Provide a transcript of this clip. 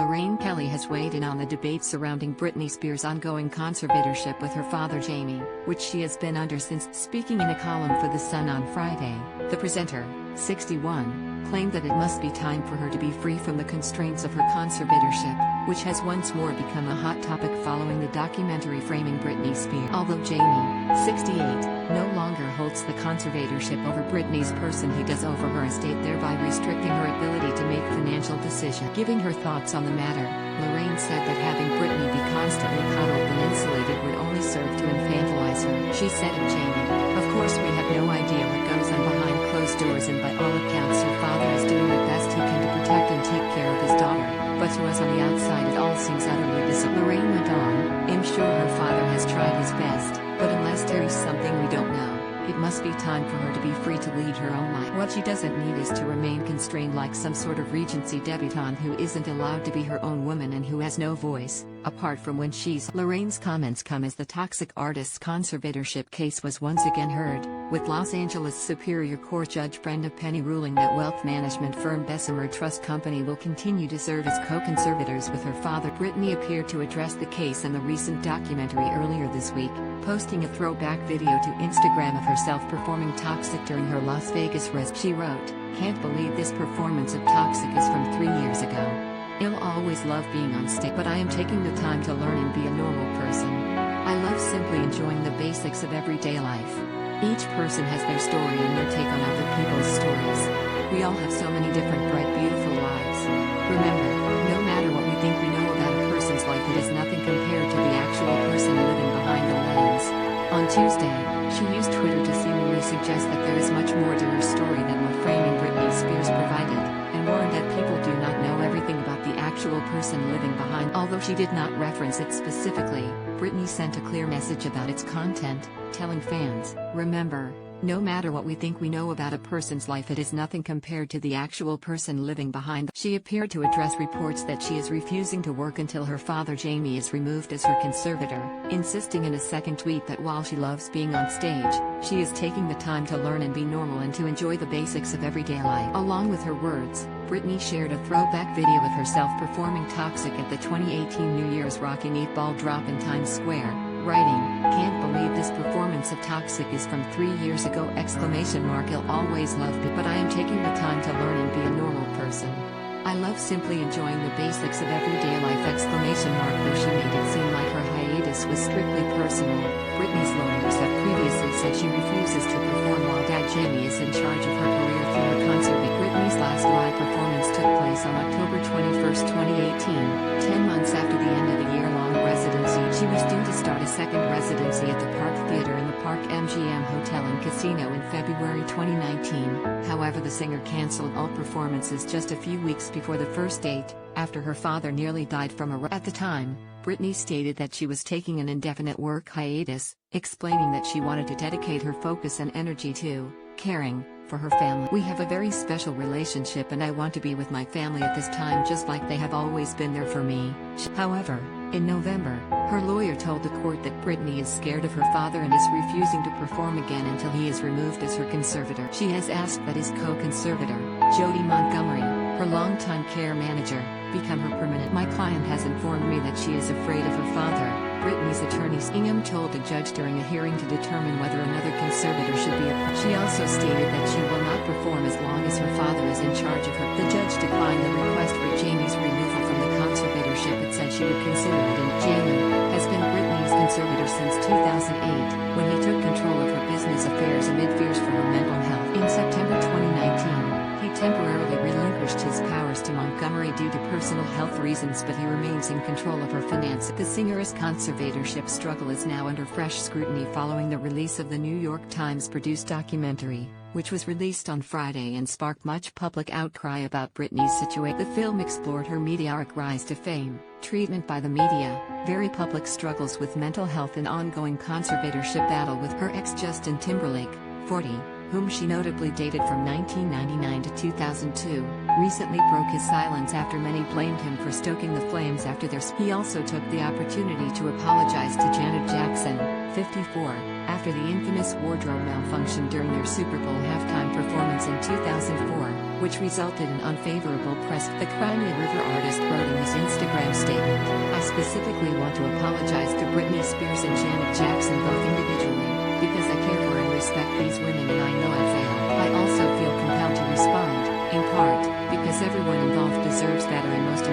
Lorraine Kelly has weighed in on the debate surrounding Britney Spears' ongoing conservatorship with her father Jamie, which she has been under since. Speaking in a column for The Sun on Friday, the presenter, 61, claimed that it must be time for her to be free from the constraints of her conservatorship, which has once more become a hot topic following the documentary framing Britney Spears. Although Jamie, 68, no longer holds the conservatorship over Britney's person, he does over her estate, thereby restricting her ability to make financial decisions. Giving her thoughts on the matter, Lorraine said that having Britney be constantly coddled and insulated would only serve to infantilize her. She said of Jamie, "Of course we have no idea what goes on behind closed doors, and by all accounts her father is doing the best he can to protect and take care of his daughter, but to us on the outside it all seems utterly bizarre." Lorraine went on, "I'm sure her father has tried his best, but unless there is something we don't know, it must be time for her to be free to lead her own life. What she doesn't need is to remain constrained like some sort of Regency debutante who isn't allowed to be her own woman and who has no voice, apart from when she's." Lorraine's comments come as the toxic artist's conservatorship case was once again heard, with Los Angeles Superior Court Judge Brenda Penny ruling that wealth management firm Bessemer Trust Company will continue to serve as co-conservators with her father. Britney appeared to address the case in the recent documentary earlier this week, posting a throwback video to Instagram of herself performing Toxic during her Las Vegas residency. She wrote, "Can't believe this performance of Toxic is from 3 years ago. I'll always love being on stage, but I am taking the time to learn and be a normal person. I love simply enjoying the basics of everyday life. Each person has their story and their take on other people's stories. We all have so many different bright beautiful lives. Remember, no matter what we think we know about a person's life, it is nothing compared to the actual person living behind the lens." On Tuesday, she used Twitter to seemingly suggest that there is much more to her story than what framing Britney Spears provided, and warned that people do not know everything about the actual person living behind. Although she did not reference it specifically, Britney sent a clear message about its content, telling fans, "Remember, no matter what we think we know about a person's life, it is nothing compared to the actual person living behind." She appeared to address reports that she is refusing to work until her father Jamie is removed as her conservator, insisting in a second tweet that while she loves being on stage, she is taking the time to learn and be normal and to enjoy the basics of everyday life. Along with her words, Britney shared a throwback video of herself performing Toxic at the 2018 New Year's Rockin' 8-Ball drop in Times Square, writing, "Can't believe this performance of Toxic is from 3 years ago! I'll always love me, but I am taking the time to learn and be a normal person. I love simply enjoying the basics of everyday life!" Though she made it seem like her hiatus was strictly personal, Britney's lawyers have previously said she refuses to perform while Dad Jamie is in charge of her career through her concert. Britney's last live performance took place on October 21, 2018, 10 months after the end of the year-long residency. She was due to start a second residency at the Park Theater in the Park MGM Hotel and Casino in February 2019, however the singer cancelled all performances just a few weeks before the first date, after her father nearly died from a. At the time, Britney stated that she was taking an indefinite work hiatus, explaining that she wanted to dedicate her focus and energy to caring for her family. "We have a very special relationship and I want to be with my family at this time just like they have always been there for me." However, in November, her lawyer told the court that Britney is scared of her father and is refusing to perform again until he is removed as her conservator. She has asked that his co-conservator, Jody Montgomery, her longtime care manager, become her permanent. "My client has informed me that she is afraid of her father," Britney's attorney Ingham told a judge during a hearing to determine whether another conservator should be appointed. She also stated that she will not perform as long as her father is in charge of her. The judge declined the request for Jamie's removal from the conservatorship but said she would consider it. And Jamie has been Britney's conservator since 2008, when he took control of her business affairs amid fears for her mental health. In September 2019, he temporarily relinquished his powers to Montgomery due to personal health reasons, but he remains in control of her finances. The singer's conservatorship struggle is now under fresh scrutiny following the release of the New York Times-produced documentary, which was released on Friday and sparked much public outcry about Britney's situation. The film explored her meteoric rise to fame, treatment by the media, very public struggles with mental health and ongoing conservatorship battle with her ex Justin Timberlake, 40, whom she notably dated from 1999 to 2002, recently broke his silence after many blamed him for stoking the flames after their. He also took the opportunity to apologize to Janet Jackson, 54, after the infamous wardrobe malfunction during their Super Bowl halftime performance in 2004, which resulted in unfavorable press. The Crimea River artist wrote in his Instagram Instagram statement. I specifically want to apologize to Britney Spears and Janet Jackson both individually, because I care for and respect these women and I know I failed. I also feel compelled to respond, in part, because everyone involved deserves better and most